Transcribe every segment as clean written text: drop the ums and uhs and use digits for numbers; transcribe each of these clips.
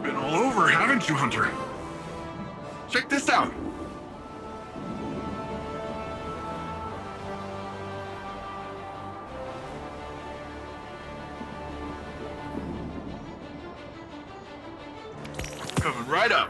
Been all over, haven't you, Hunter? Check this out. Coming right up.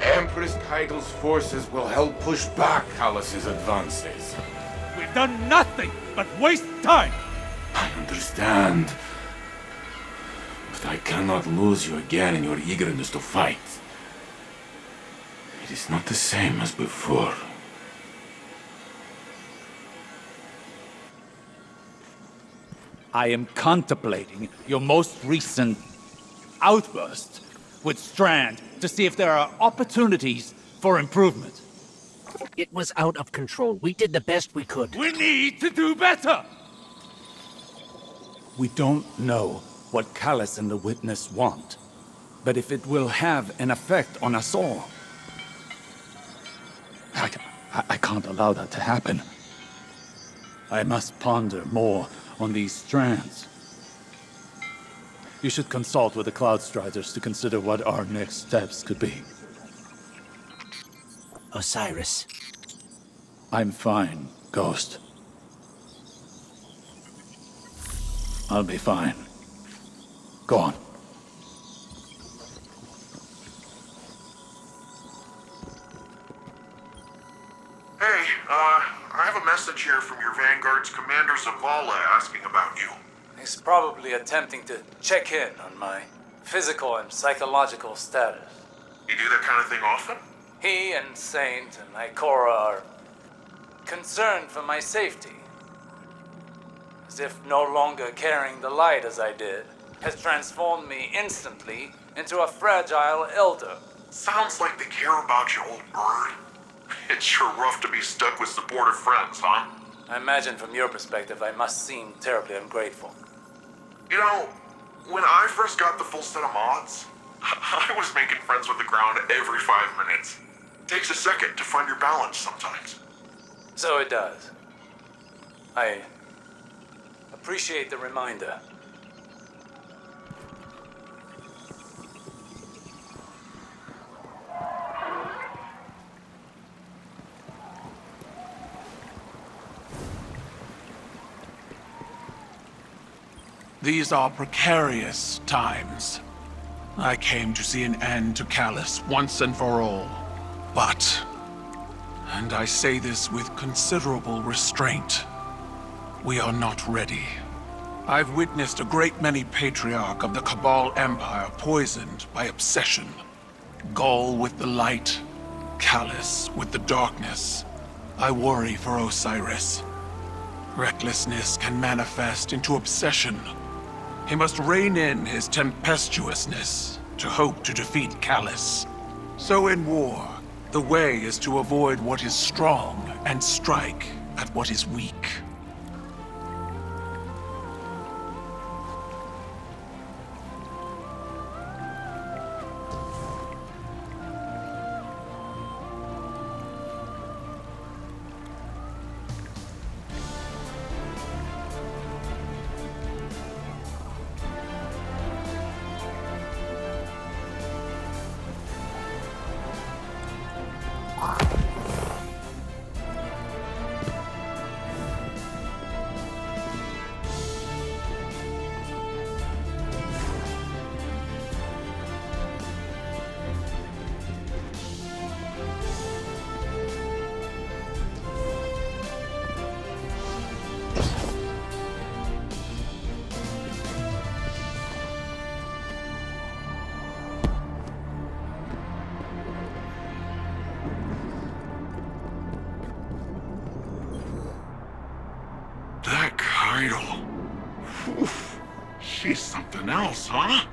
Empress Keigel's forces will help push back Hallis's advances. We've done nothing but waste time! I understand. But I cannot lose you again in your eagerness to fight. It is not the same as before. I am contemplating your most recent outburst with Strand to see if there are opportunities for improvement. It was out of control. We did the best we could. We need to do better! We don't know what Callus and the Witness want, but if it will have an effect on us all, I can't allow that to happen. I must ponder more on these strands. You should consult with the Cloud Striders to consider what our next steps could be. Osiris. I'm fine, Ghost. I'll be fine. Go on. Hey, I have a message here from your Vanguard's Commander Zavala asking about you. He's probably attempting to check in on my physical and psychological status. You do that kind of thing often? He and Saint and Ikora are concerned for my safety. As if no longer carrying the light as I did has transformed me instantly into a fragile elder. Sounds like they care about you, old bird. It's sure rough to be stuck with supportive friends, huh? I imagine from your perspective I must seem terribly ungrateful. You know, when I first got the full set of mods, I was making friends with the ground every 5 minutes. Takes a second to find your balance sometimes. So it does. I appreciate the reminder. These are precarious times. I came to see an end to Callus once and for all. But, and I say this with considerable restraint, we are not ready. I've witnessed a great many patriarch of the Cabal Empire poisoned by obsession. Gaul with the light, Callus with the darkness. I worry for Osiris. Recklessness can manifest into obsession. He must rein in his tempestuousness to hope to defeat Callus. So in war, the way is to avoid what is strong and strike at what is weak. That Kaido. Oof. She's something else, huh?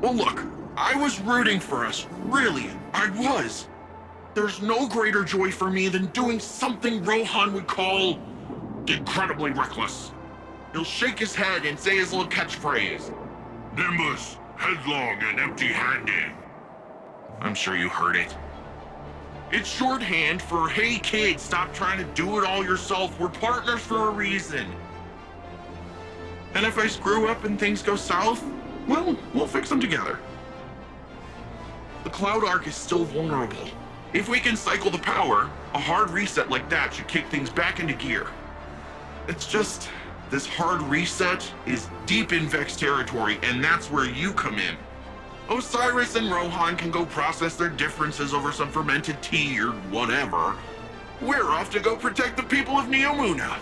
Well, look, I was rooting for us. Really, I was. There's no greater joy for me than doing something Rohan would call incredibly reckless. He'll shake his head and say his little catchphrase. Nimbus, headlong and empty-handed. I'm sure you heard it. It's shorthand for, hey kid, stop trying to do it all yourself. We're partners for a reason. And if I screw up and things go south, well, we'll fix them together. The Cloud Arc is still vulnerable. If we can cycle the power, a hard reset like that should kick things back into gear. It's just, this hard reset is deep in Vex territory, and that's where you come in. Osiris and Rohan can go process their differences over some fermented tea or whatever. We're off to go protect the people of Neomuna.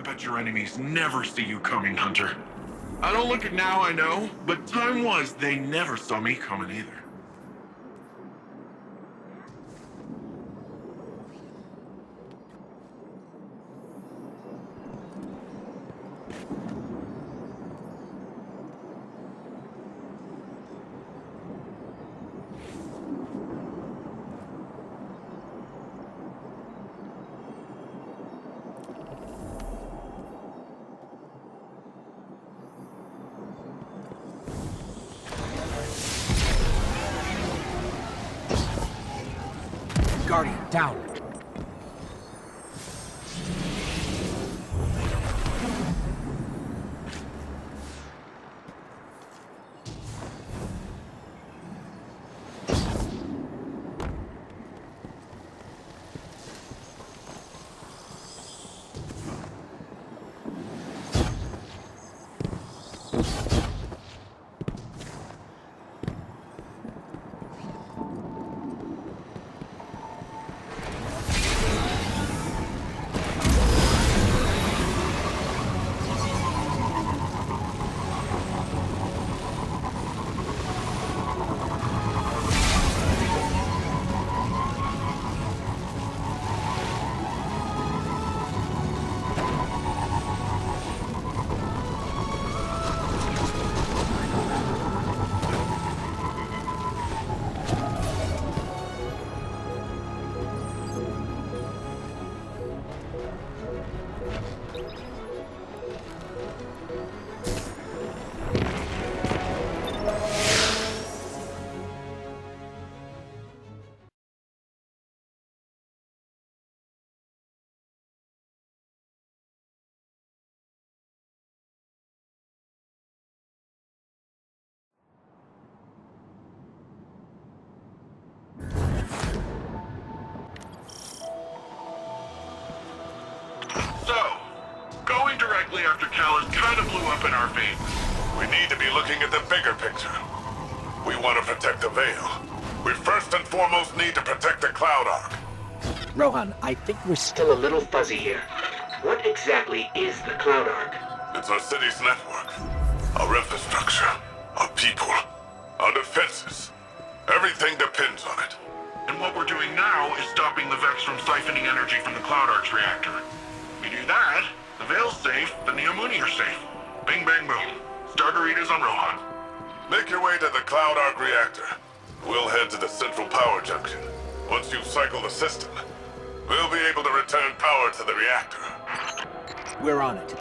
bet your enemies never see you coming, Hunter. I don't look it now, I know, but time was they never saw me coming either. Guardian, down. So, going directly after Callus kind of blew up in our face. We need to be looking at the bigger picture. We want to protect the Veil. We first and foremost need to protect the Cloud Ark. Rohan, I think we're still a little fuzzy here. What exactly is the Cloud Ark? It's our city's network, our infrastructure, our people, our defenses. Everything depends on it. And what we're doing now is stopping the Vex from siphoning energy from the Cloud Ark's reactor. We do that, the Veil's safe, then the Omuni are safe. Bing bang boom. Starteritas on Rohan. Make your way to the Cloud Ark reactor. We'll head to the central power junction. Once you've cycled the system, we'll be able to return power to the reactor. We're on it.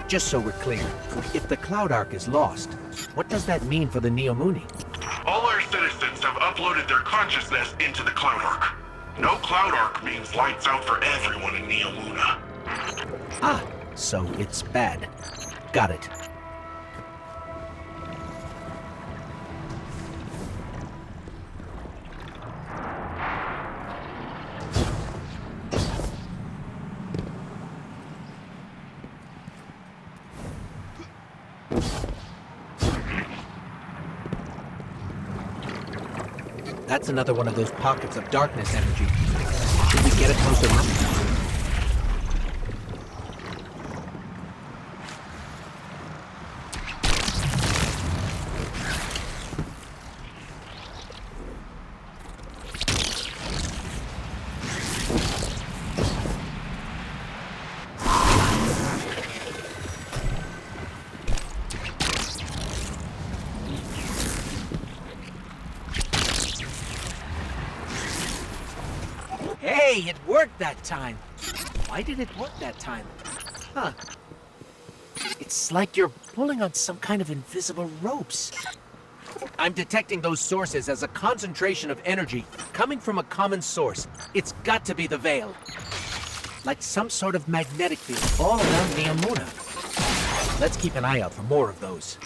just so we're clear, if the Cloud Ark is lost, what does that mean for the Neomuni? All our citizens have uploaded their consciousness into the Cloud Ark. No Cloud Ark means lights out for everyone in Neomuna. Ah, so it's bad. Got it. That's another one of those pockets of darkness energy. Should we get a closer look? Hey, it worked that time. Why did it work that time? Huh. It's like you're pulling on some kind of invisible ropes. I'm detecting those sources as a concentration of energy coming from a common source. It's got to be the Veil. Like some sort of magnetic field all around Neomuna. Let's keep an eye out for more of those.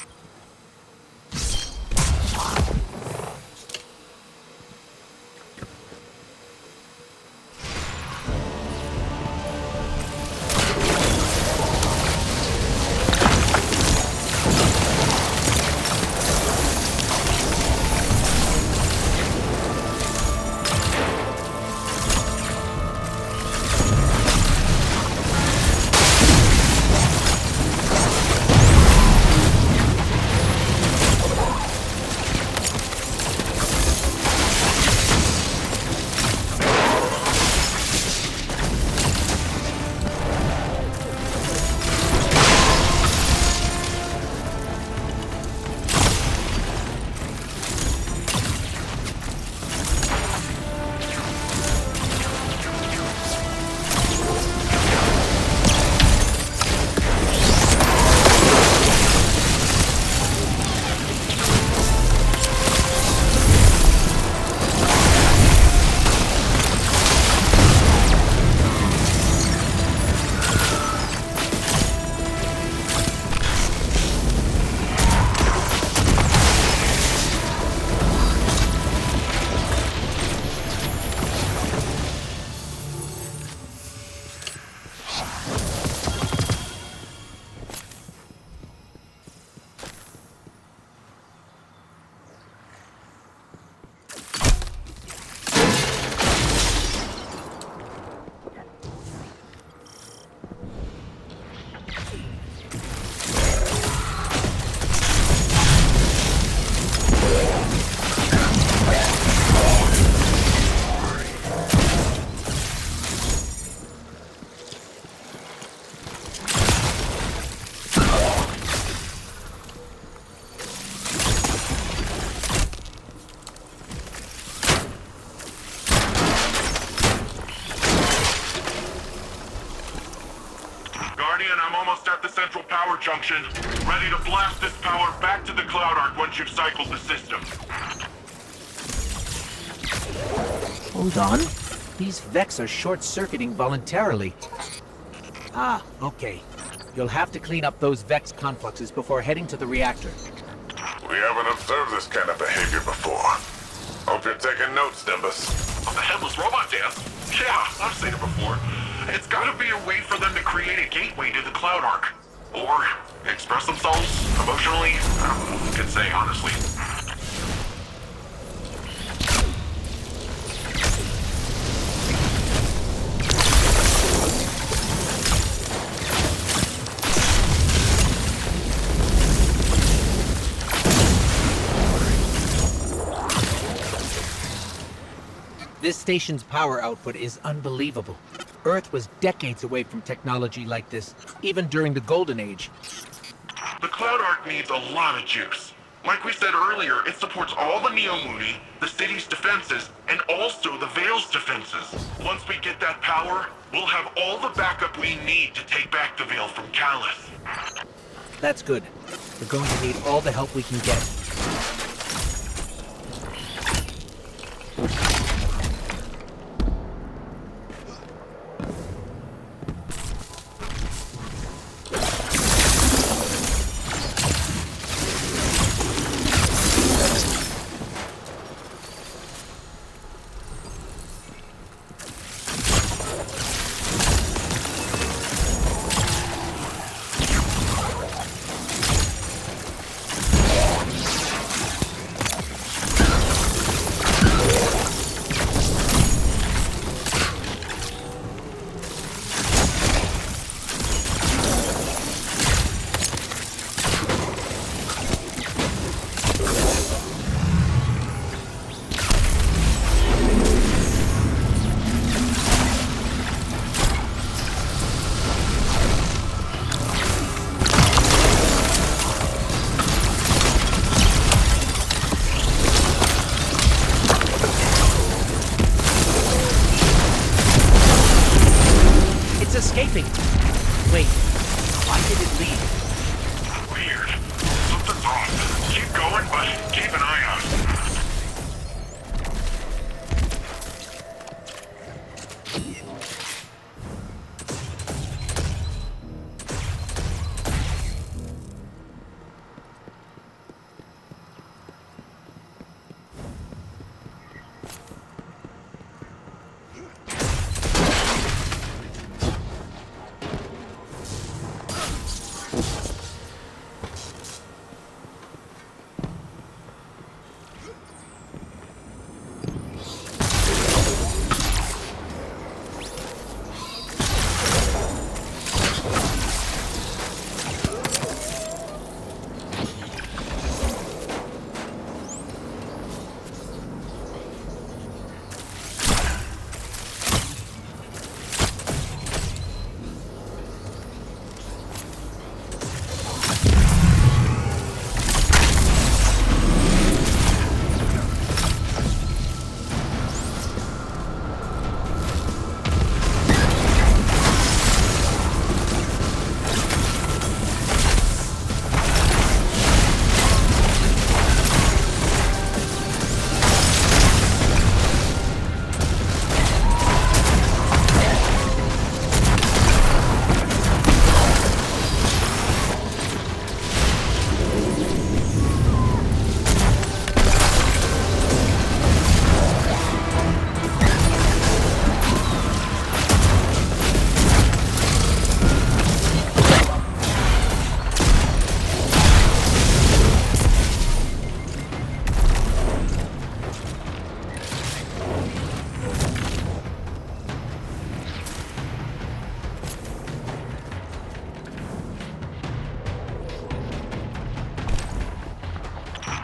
I'm almost at the central power junction. Ready to blast this power back to the Cloud Ark once you've cycled the system. Hold on. These Vex are short-circuiting voluntarily. Ah, okay. You'll have to clean up those Vex confluxes before heading to the reactor. We haven't observed this kind of behavior before. Hope you're taking notes, Nimbus. On the headless robot dance? Yeah, I've seen it before. It's gotta be a way for them to create a gateway to the Cloud Ark. Or express themselves emotionally. I don't know what I could say, honestly. This station's power output is unbelievable. Earth was decades away from technology like this, even during the Golden Age. The Cloud Ark needs a lot of juice. Like we said earlier, it supports all the Neomuni, the city's defenses, and also the Vale's defenses. Once we get that power, we'll have all the backup we need to take back the Vale from Callus. That's good. We're going to need all the help we can get. Escaping. Wait, why did it leave? Weird. Something's off. Keep going, but keep an eye out.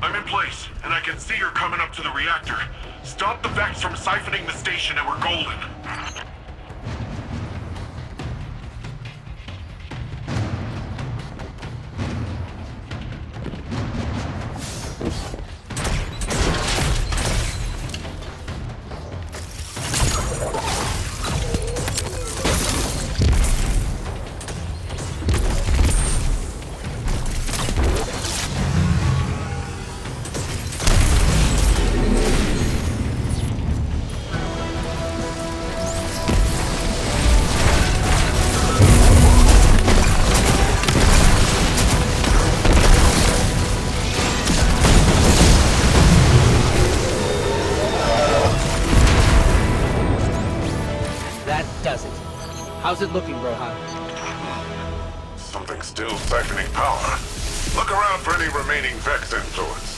I'm in place, and I can see you're coming up to the reactor. Stop the Vex from siphoning the station and we're golden. Does it? How's it looking, Rohan? Something still siphoning power. Look around for any remaining Vex influence.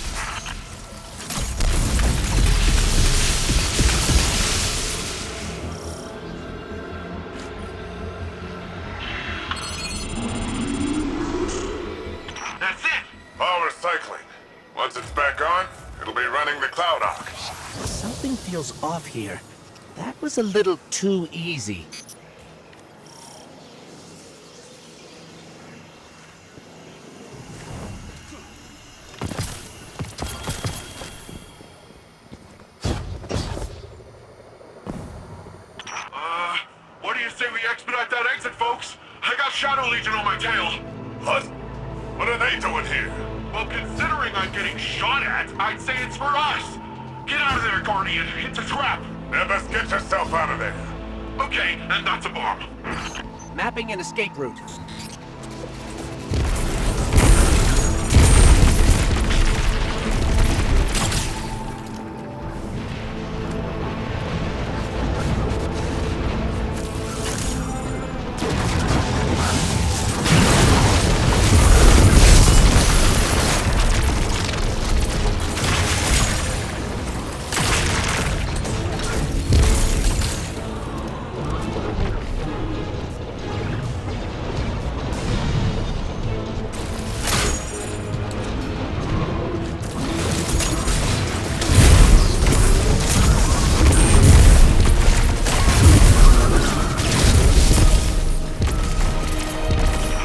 That's it! Power cycling. Once it's back on, it'll be running the Cloud Arc. Something feels off here. That was a little too easy. Shadow Legion on my tail. What? What are they doing here? Well, considering I'm getting shot at, I'd say it's for us. Get out of there, Guardian. It's a trap. Never get yourself out of there. Okay, and that's a bomb. Mapping an escape route.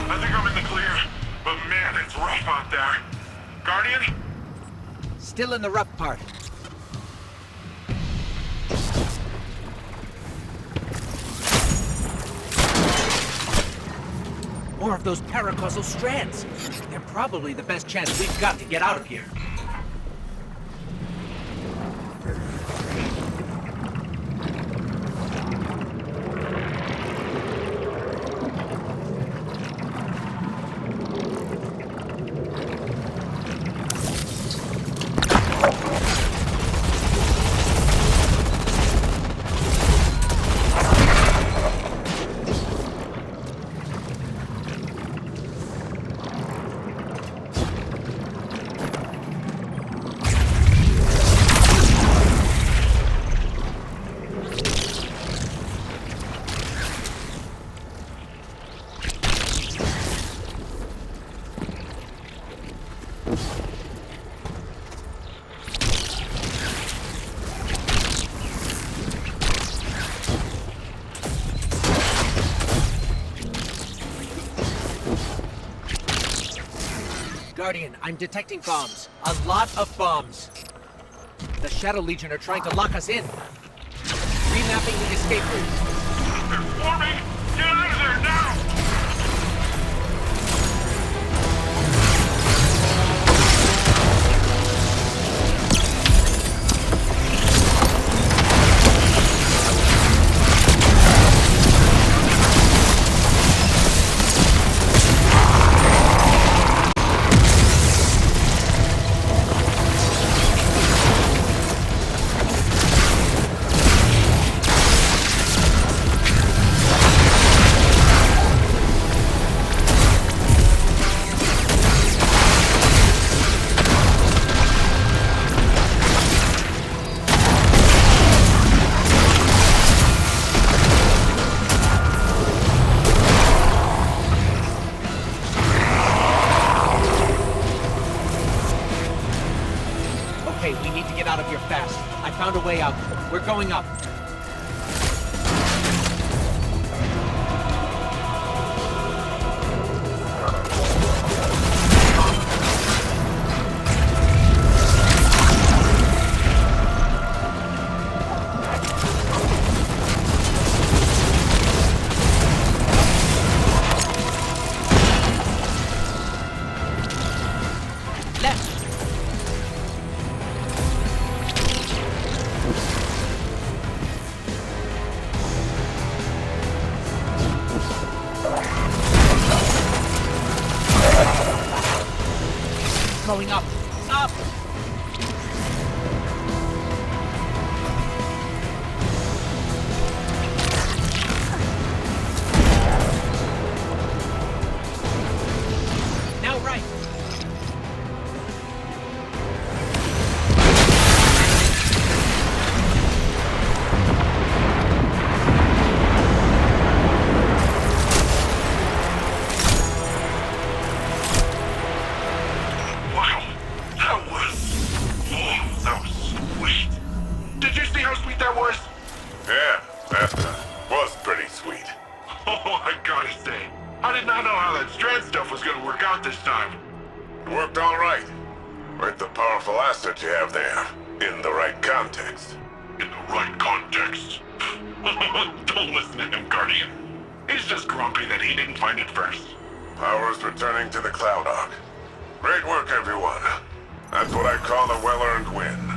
I think I'm in the clear, but man, it's rough out there. Guardian? Still in the rough part. More of those paracausal strands. They're probably the best chance we've got to get out of here. Guardian, I'm detecting bombs. A lot of bombs. The Shadow Legion are trying to lock us in. Remapping the escape route. They're forming! Get out of there now! Okay, we need to get out of here fast. I found a way out. We're going up. Left. Going up. Up! Now right. Wow, that was sweet. Did you see how sweet that was? Yeah, that was pretty sweet. Oh, I gotta say, I did not know how that Strand stuff was gonna work out this time. It worked all right. With the powerful asset you have there, in the right context. In the right context. Don't listen to him, Guardian. He's just grumpy that he didn't find it first. Power's returning to the Cloud Ark. Great work, everyone. That's what I call a well-earned win.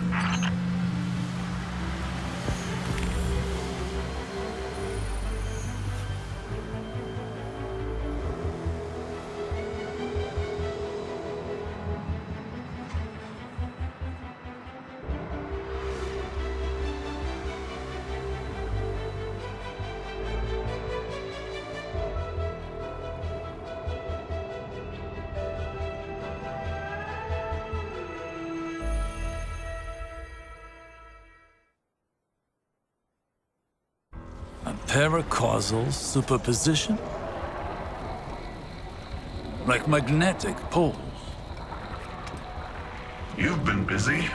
A paracausal superposition? Like magnetic poles. You've been busy.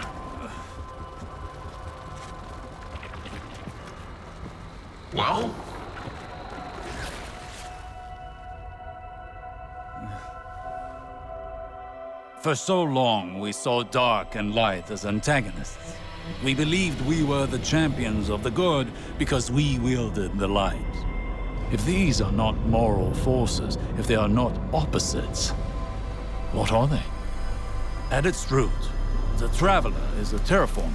Well? For so long, we saw dark and light as antagonists. We believed we were the champions of the good because we wielded the light. If these are not moral forces, if they are not opposites, what are they? At its root, the Traveler is a terraformer,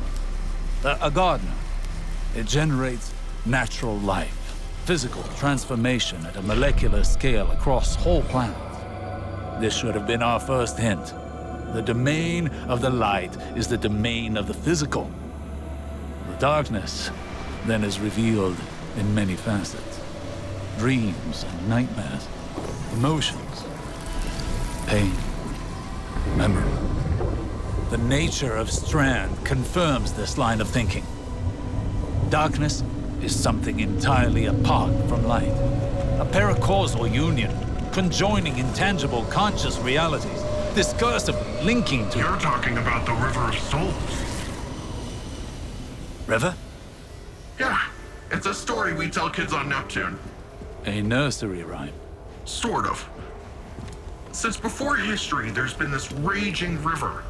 a gardener. It generates natural life, physical transformation at a molecular scale across whole planets. This should have been our first hint. The domain of the light is the domain of the physical. The darkness then is revealed in many facets. Dreams and nightmares, emotions, pain, memory. The nature of Strand confirms this line of thinking. Darkness is something entirely apart from light. A paracausal union, conjoining intangible conscious realities, discursively linking to... You're talking about the River of Souls. River? Yeah, it's a story we tell kids on Neptune. A nursery rhyme. Sort of. Since before history, there's been this raging river.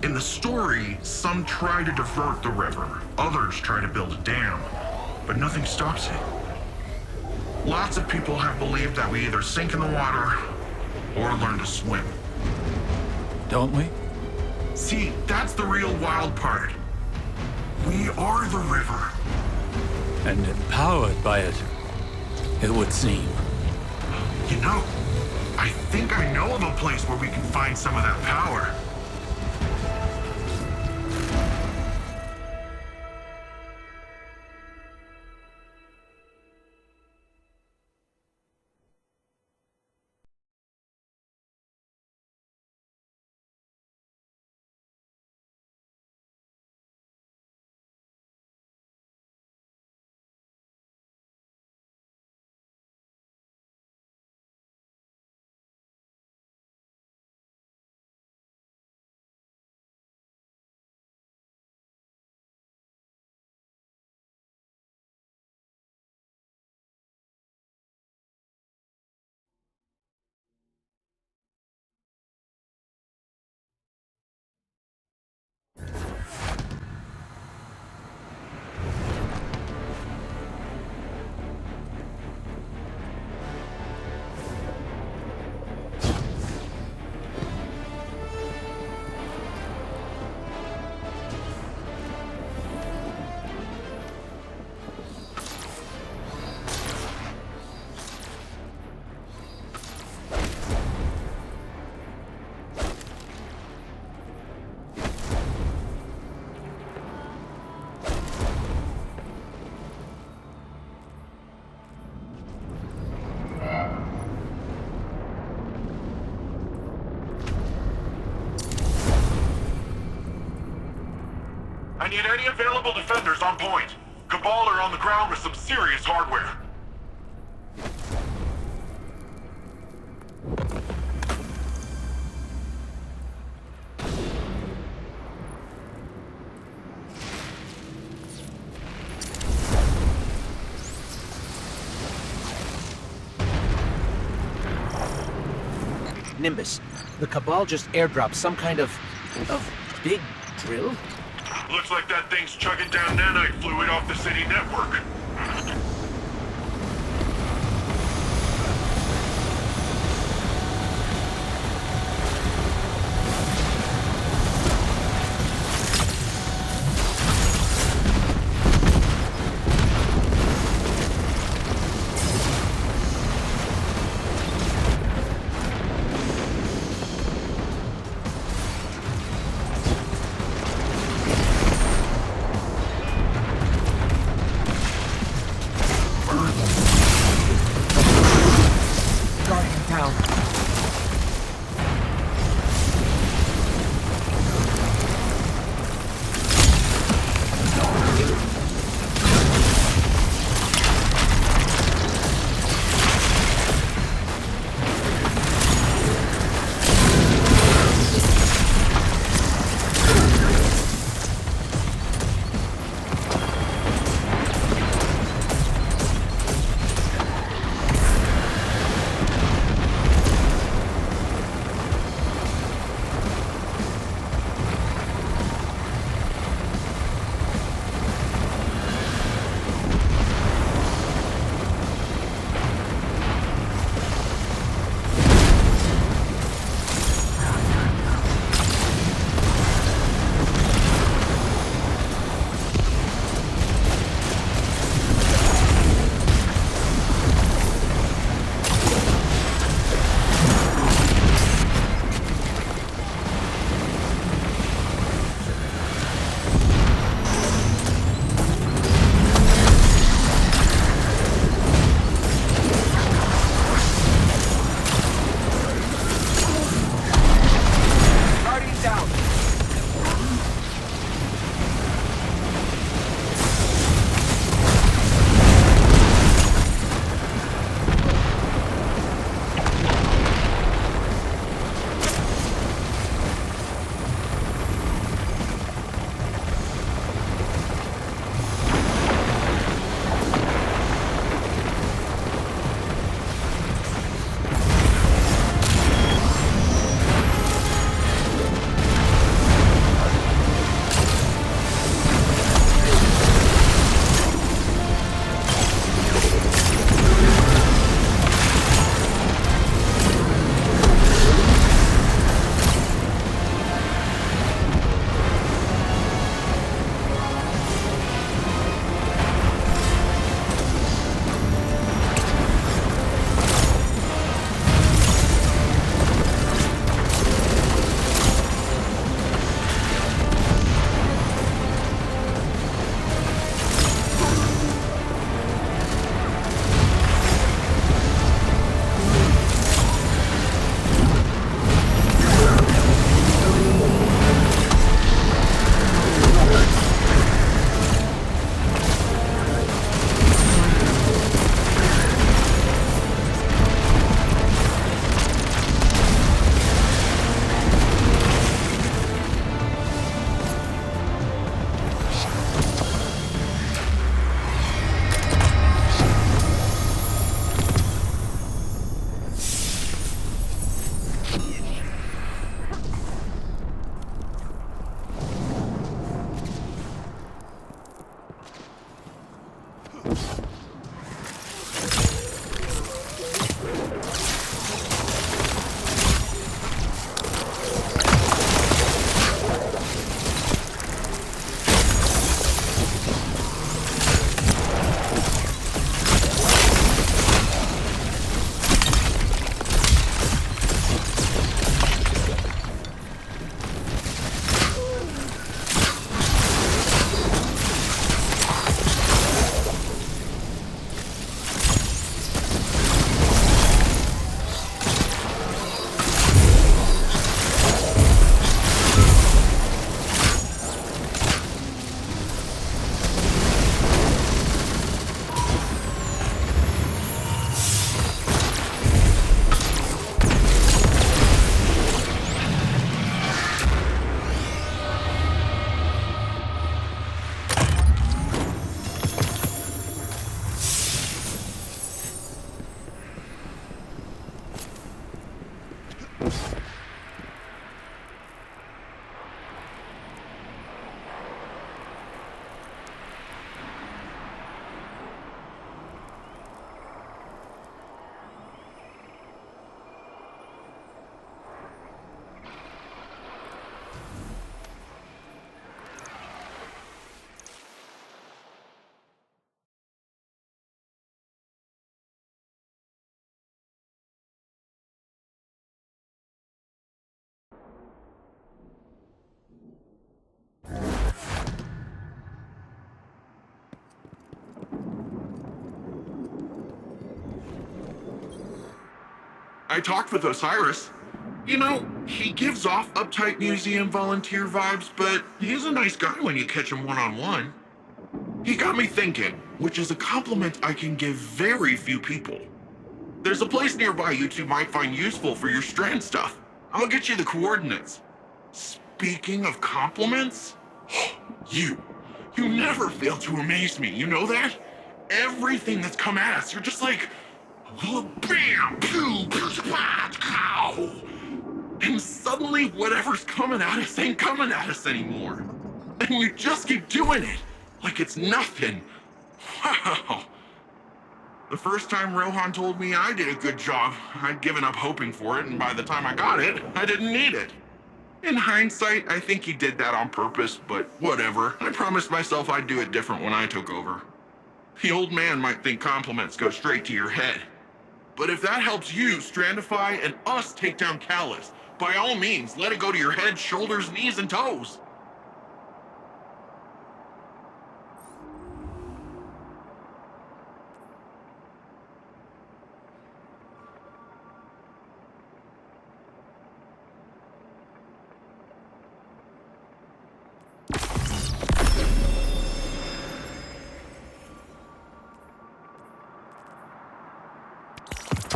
In the story, some try to divert the river, others try to build a dam, but nothing stops it. Lots of people have believed that we either sink in the water or learn to swim. Don't we? See, that's the real wild part. We are the river. And empowered by it, it would seem. You know, I think I know of a place where we can find some of that power. I need any available defenders on point. Cabal are on the ground with some serious hardware. Nimbus, the Cabal just airdropped some kind of big drill? Looks like that thing's chugging down nanite fluid off the city network. I talked with Osiris. You know, he gives off uptight museum volunteer vibes, but he's a nice guy when you catch him one-on-one. He got me thinking, which is a compliment I can give very few people. There's a place nearby you two might find useful for your Strand stuff. I'll get you the coordinates. Speaking of compliments, you never fail to amaze me, you know that? Everything that's come at us, you're just like, bam, poo, pow. And suddenly whatever's coming at us ain't coming at us anymore. And you just keep doing it, like it's nothing. Wow. The first time Rohan told me I did a good job, I'd given up hoping for it, and by the time I got it, I didn't need it. In hindsight, I think he did that on purpose, but whatever. I promised myself I'd do it different when I took over. The old man might think compliments go straight to your head. But if that helps you Strandify and us take down Callus, by all means, let it go to your head, shoulders, knees, and toes.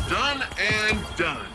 Done and done.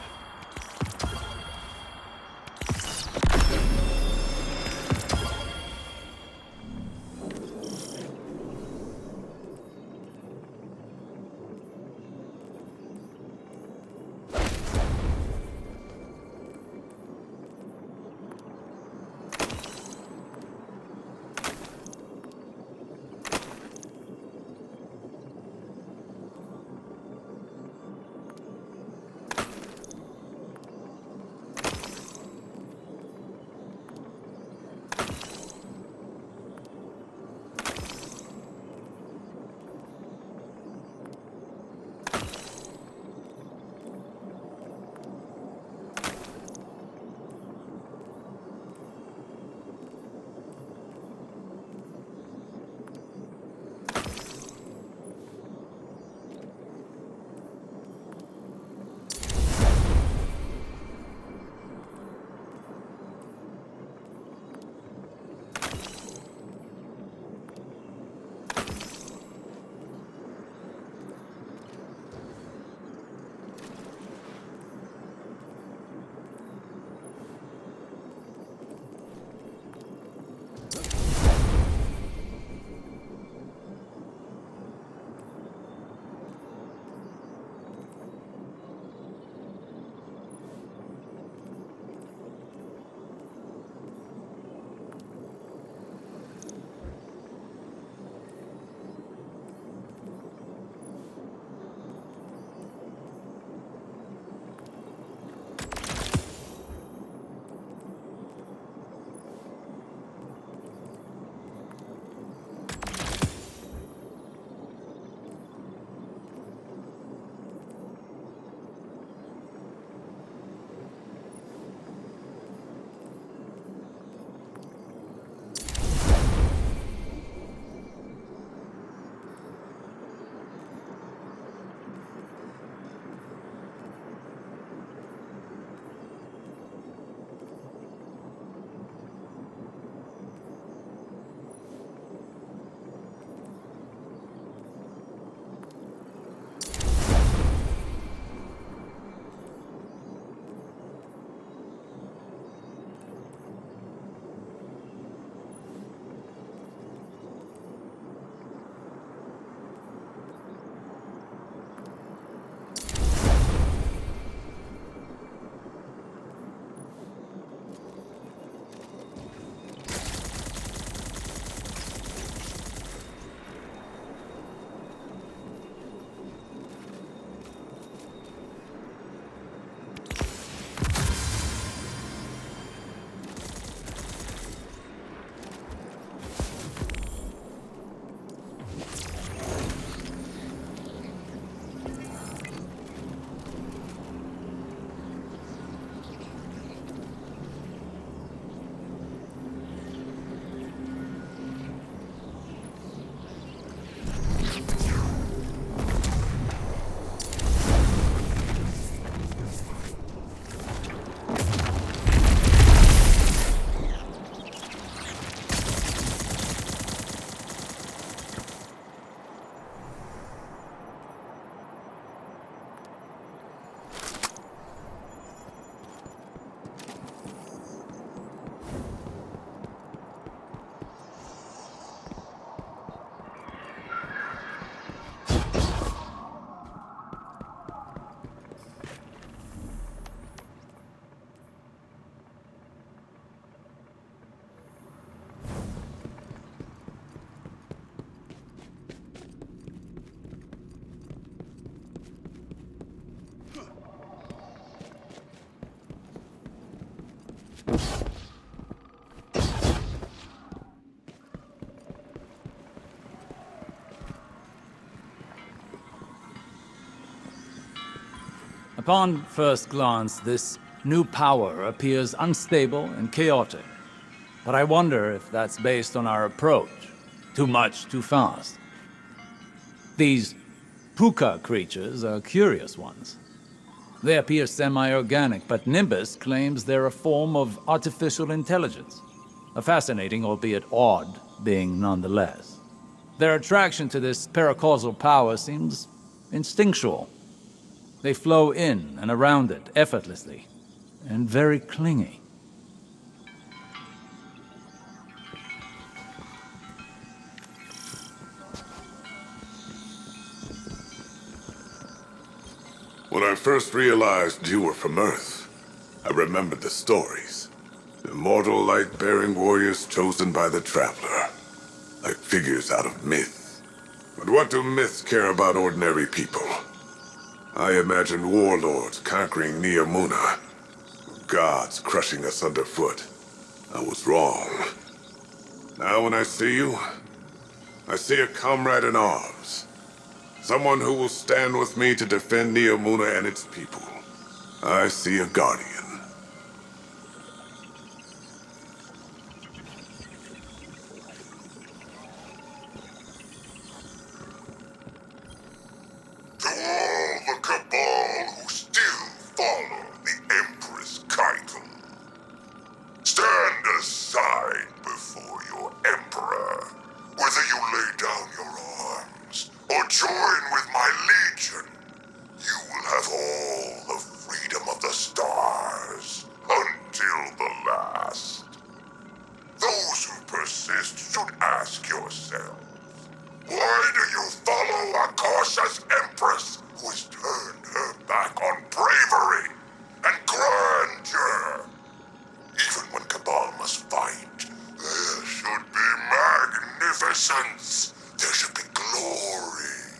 Upon first glance, this new power appears unstable and chaotic. But I wonder if that's based on our approach. Too much, too fast. These puka creatures are curious ones. They appear semi-organic, but Nimbus claims they're a form of artificial intelligence. A fascinating, albeit odd, being nonetheless. Their attraction to this paracausal power seems instinctual. They flow in and around it effortlessly, and very clingy. When I first realized you were from Earth, I remembered the stories. Immortal light-bearing warriors chosen by the Traveler. Like figures out of myth. But what do myths care about ordinary people? I imagined warlords conquering Neomuna. Gods crushing us underfoot. I was wrong. Now when I see you, I see a comrade in arms. Someone who will stand with me to defend Neomuna and its people. I see a guardian. To all the Cabal who still follow the Empress Keitel, stand aside before your Emperor. Whether you lay down your arms or join with my legion, you will have all the freedom of the stars until the last. Those who persist should ask yourselves, why do you follow a cautious Empress who has turned her back on bravery and grandeur? Even when Cabal must fight, there should be magnificence. There should be glory,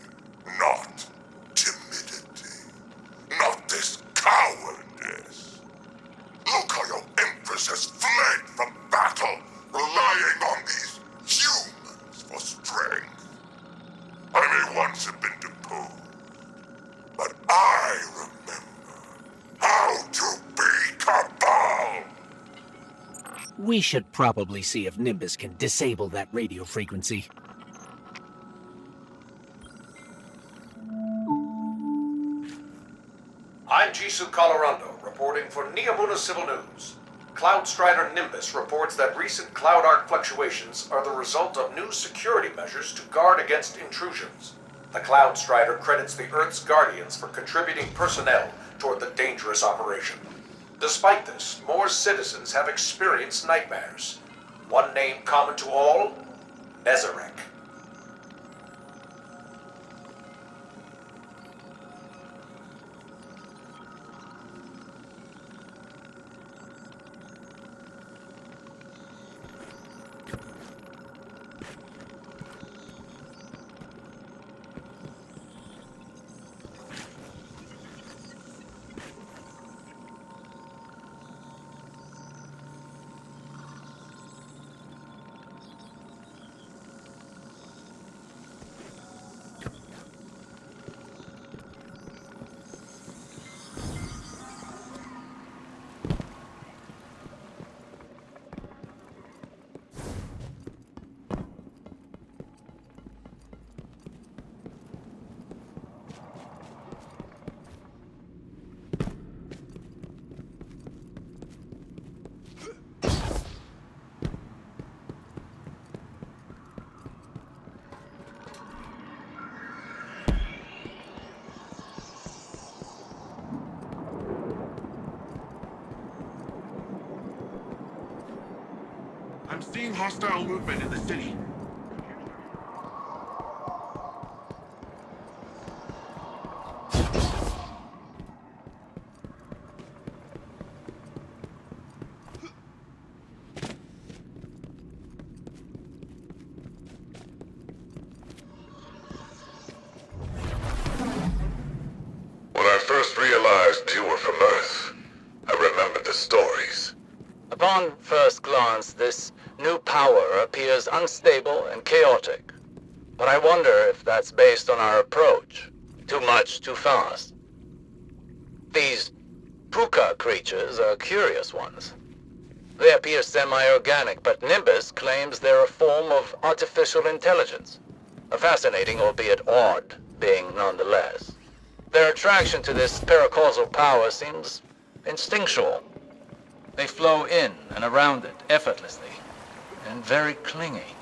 not timidity, not this cowardice. Look how your Empress has fled from battle, relying on these humans for strength. I may once have been deposed, but I remember how to be Cabal. We should probably see if Nimbus can disable that radio frequency. I'm Jisoo Colorado, reporting for Neomuna Civil News. Cloud Strider Nimbus reports that recent Cloud Arc fluctuations are the result of new security measures to guard against intrusions. The Cloud Strider credits the Earth's Guardians for contributing personnel toward the dangerous operation. Despite this, more citizens have experienced nightmares. One name common to all? Nezarek. I'm seeing hostile movement in the city. When I first realized you were from Earth, I remembered the stories. Upon first glance, this new power appears unstable and chaotic. But I wonder if that's based on our approach. Too much, too fast. These puka creatures are curious ones. They appear semi-organic, but Nimbus claims they're a form of artificial intelligence. A fascinating, albeit odd, being nonetheless. Their attraction to this paracausal power seems instinctual. They flow in and around it effortlessly, and very clingy.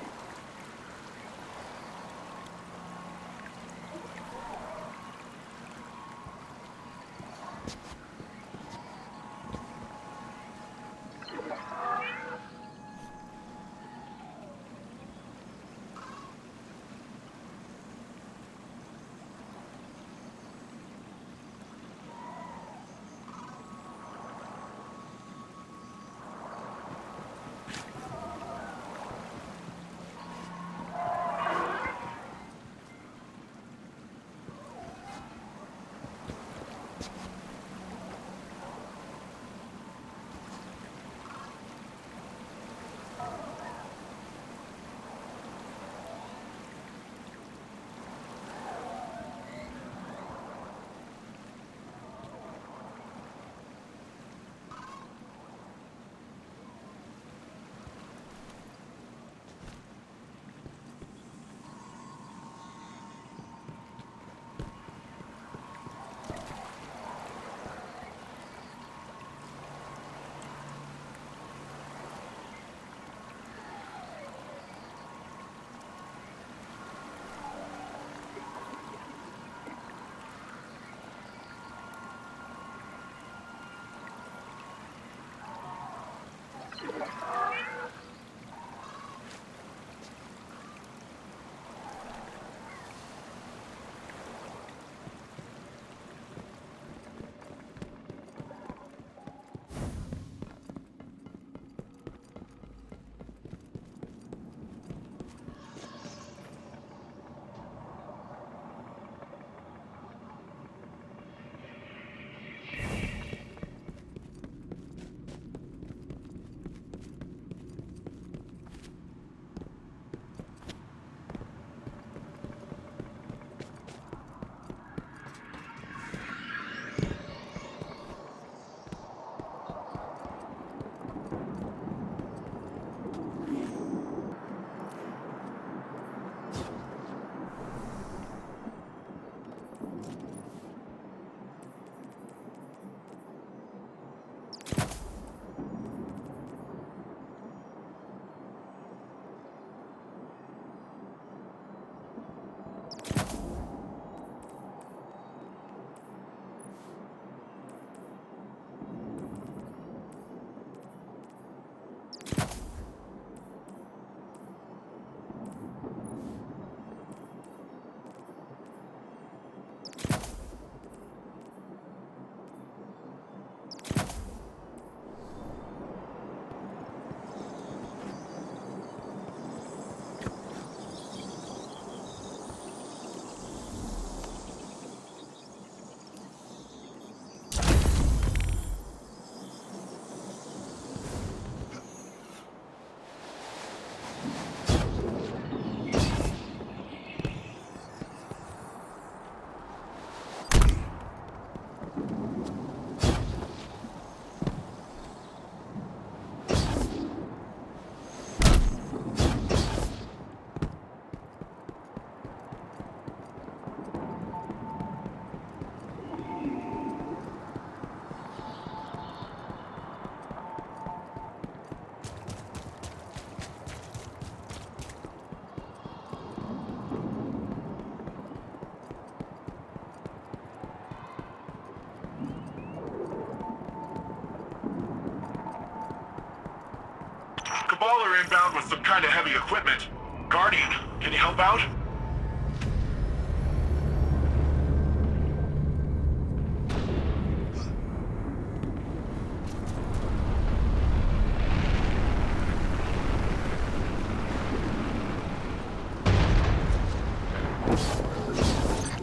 Cabal are inbound with some kind of heavy equipment. Guardian, can you help out?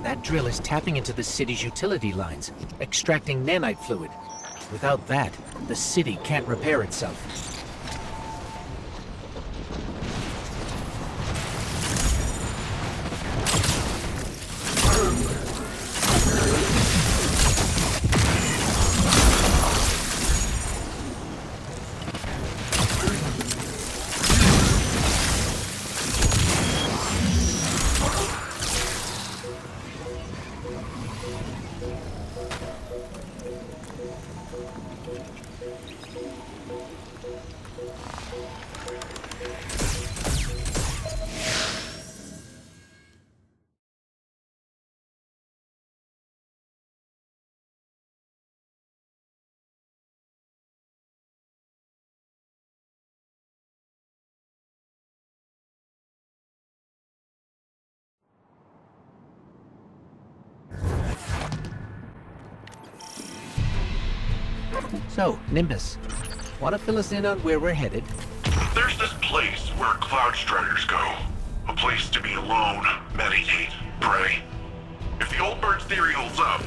That drill is tapping into the city's utility lines, extracting nanite fluid. Without that, the city can't repair itself. So, Nimbus, want to fill us in on where we're headed? There's this place where Cloud Striders go. A place to be alone, meditate, pray. If the old bird's theory holds up,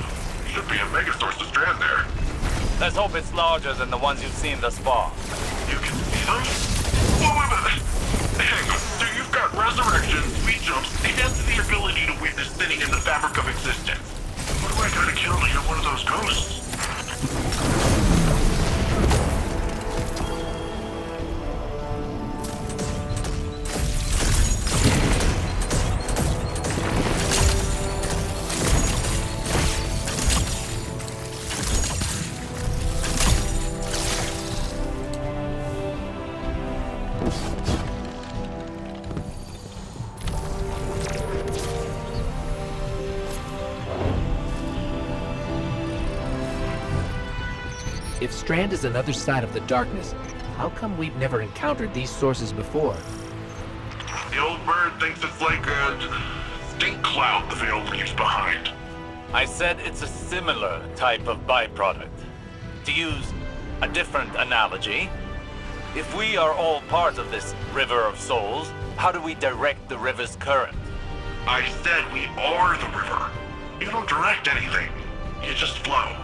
should be a megasource to Strand there. Let's hope it's larger than the ones you've seen thus far. You can see them? Whoa, wait a minute. Hang on. So you've got resurrection, speed jumps, and the ability to witness thinning in the fabric of existence. What do I gotta kill to get one of those ghosts? If Strand is another side of the darkness, how come we've never encountered these sources before? The old bird thinks it's like a stink cloud the veil leaves behind. I said it's a similar type of byproduct. To use a different analogy, if we are all part of this river of souls, how do we direct the river's current? I said we are the river. You don't direct anything. You just flow.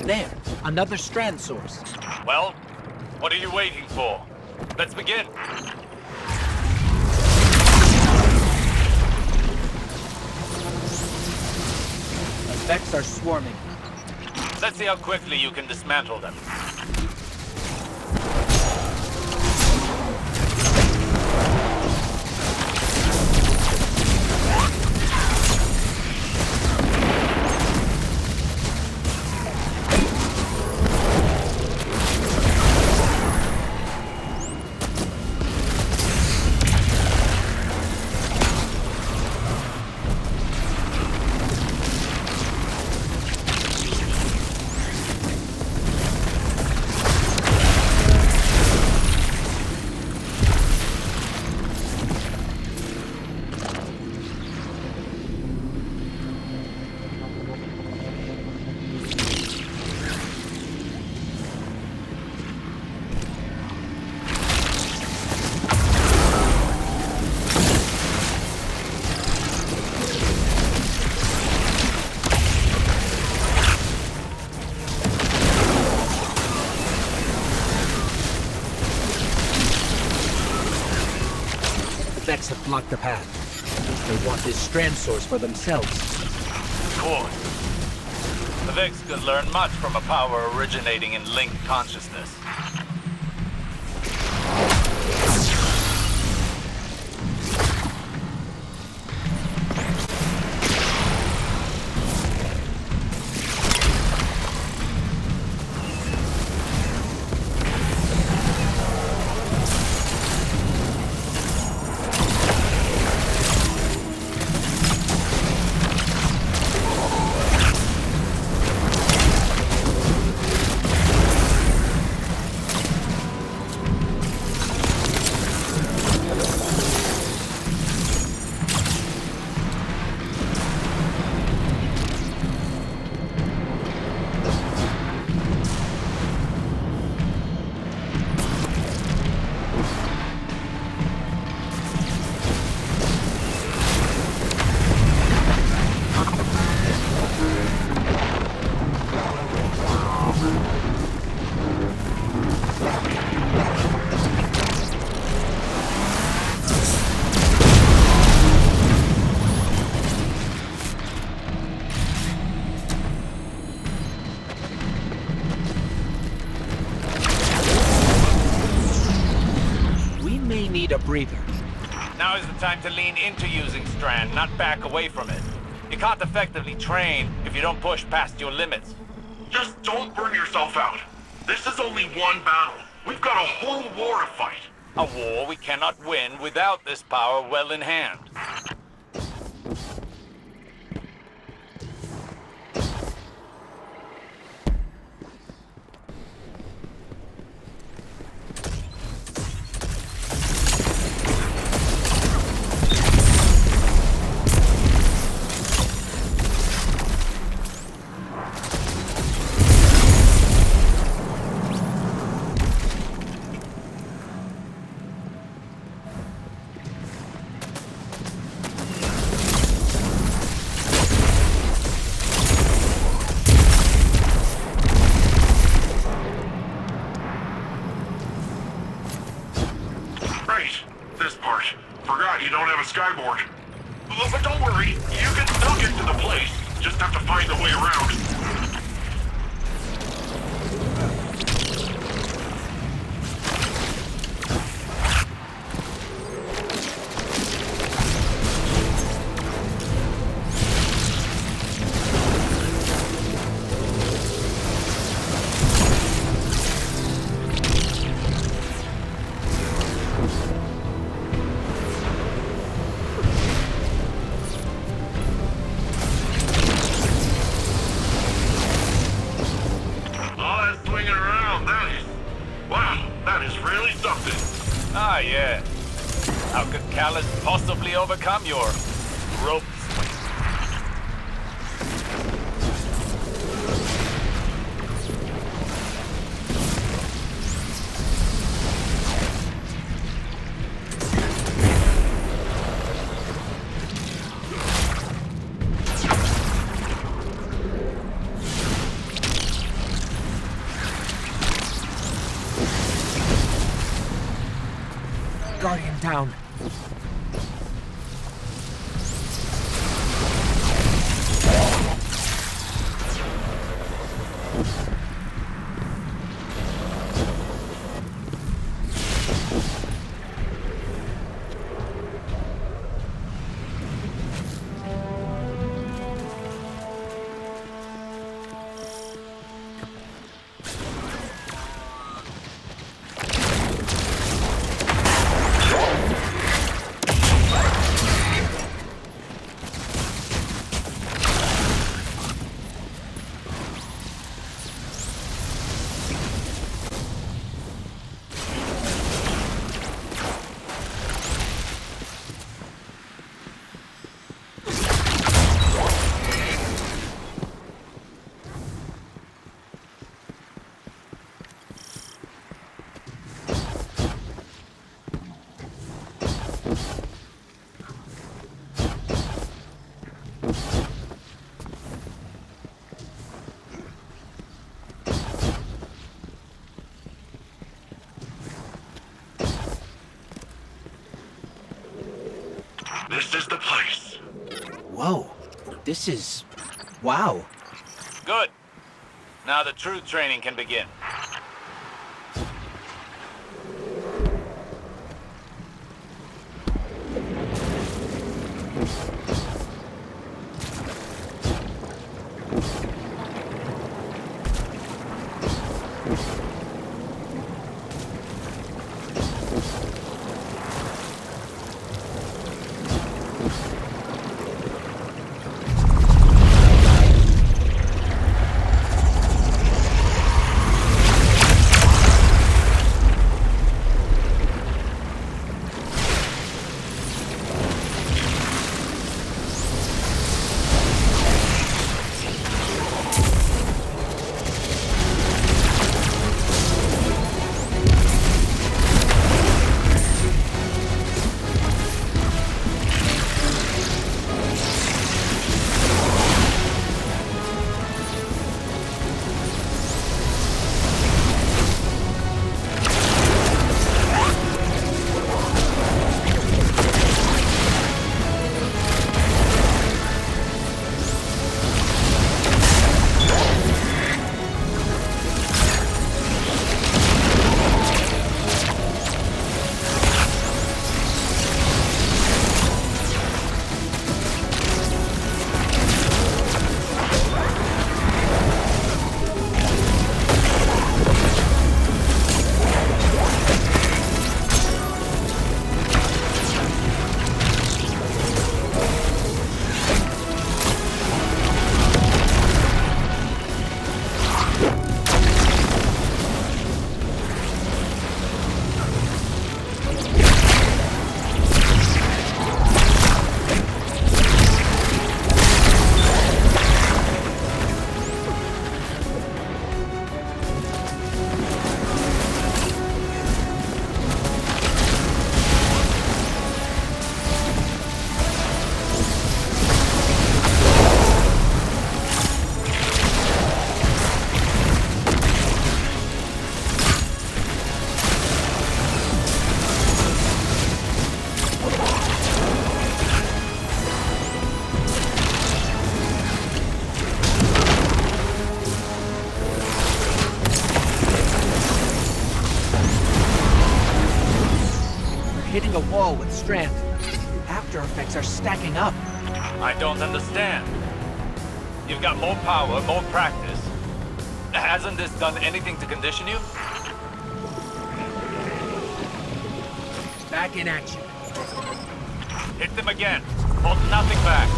There, another Strand source. Well, what are you waiting for? Let's begin. Effects are swarming. Let's see how quickly you can dismantle them. Effects have blocked the path. They want this Strand source for themselves. Cool. The Vex could learn much from a power originating in linked consciousness. time to lean into using Strand, not back away from it. You can't effectively train if you don't push past your limits. Just don't burn yourself out. This is only one battle. We've got a whole war to fight. A war we cannot win without this power well in hand. Right, this part. Forgot you don't have a skyboard. But don't worry, you can still get to the place. Just have to find a way around. Ah, yeah. How could Callus possibly overcome your ropes? Guardian down. This is the place. Whoa. This is... wow. Good. Now the true training can begin. Strand. After effects are stacking up. I don't understand. You've got more power, more practice. Hasn't this done anything to condition you? Back in action. Hit them again. Hold nothing back.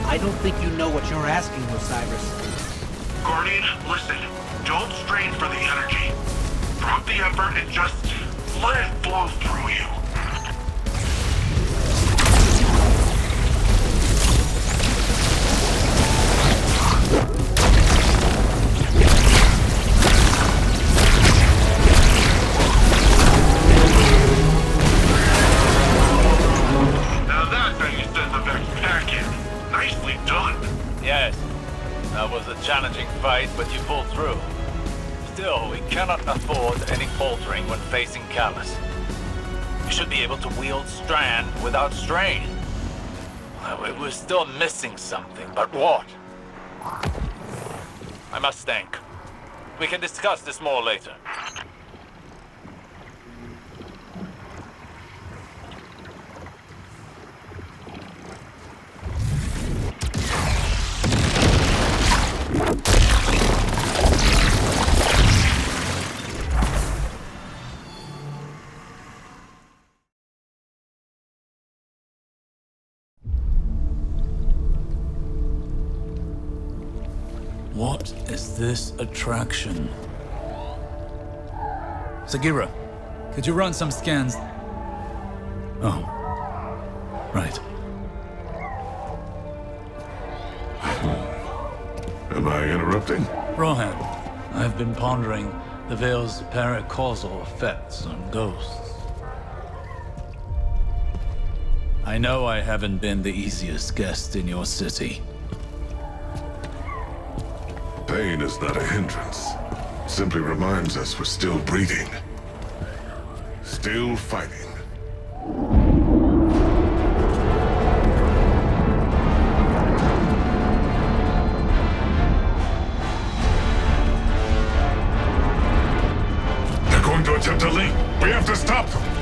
I don't think you know what you're asking, Osiris. Guardian, listen. Don't strain for the energy. Drop the effort and just let it flow through you. Now that's how you send the Vex back in. Nicely done. Yes, that was a challenging fight, but you pulled through. Still, we cannot afford any faltering when facing Callus. You should be able to wield Strand without strain. We're still missing something, but what? I must think. We can discuss this more later. What is this attraction? Sagira, could you run some scans? Oh, right. Am I interrupting? Rohan, I've been pondering the Veil's paracausal effects on ghosts. I know I haven't been the easiest guest in your city. Pain is not a hindrance. Simply reminds us we're still breathing. Still fighting. They're going to attempt to leap. We have to stop them.